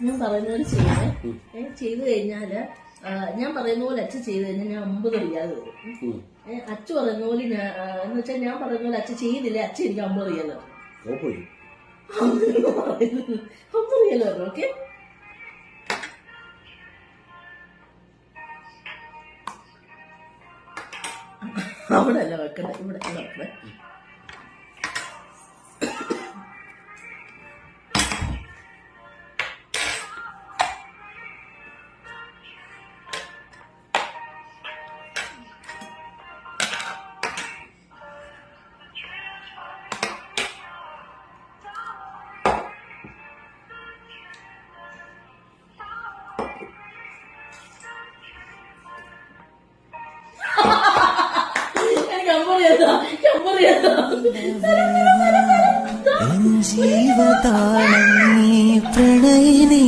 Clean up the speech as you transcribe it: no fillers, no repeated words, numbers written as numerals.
ഞാൻ പറയുന്ന പോലെ ചെയ്യണേ. ചെയ്ത് കഴിഞ്ഞാല് ഞാൻ പറയുന്ന പോലെ അച്ഛൻ ചെയ്ത് കഴിഞ്ഞാൽ ഞാൻ 50 റിയാൽ തരും. അച്ഛ പറയുന്ന പോലെ എന്ന് വെച്ചാൽ ഞാൻ പറയുന്ന പോലെ അച്ഛൻ ചെയ്തില്ലേ അച്ഛൻ എനിക്ക് 50 റിയാൽ തരും. 50 റിയാൽ തരും. ഓക്കെ, അവിടെ അല്ല വെക്കണേ, ഇവിടെ വെക്കണേ. ജീവതാള പ്രണയിനീ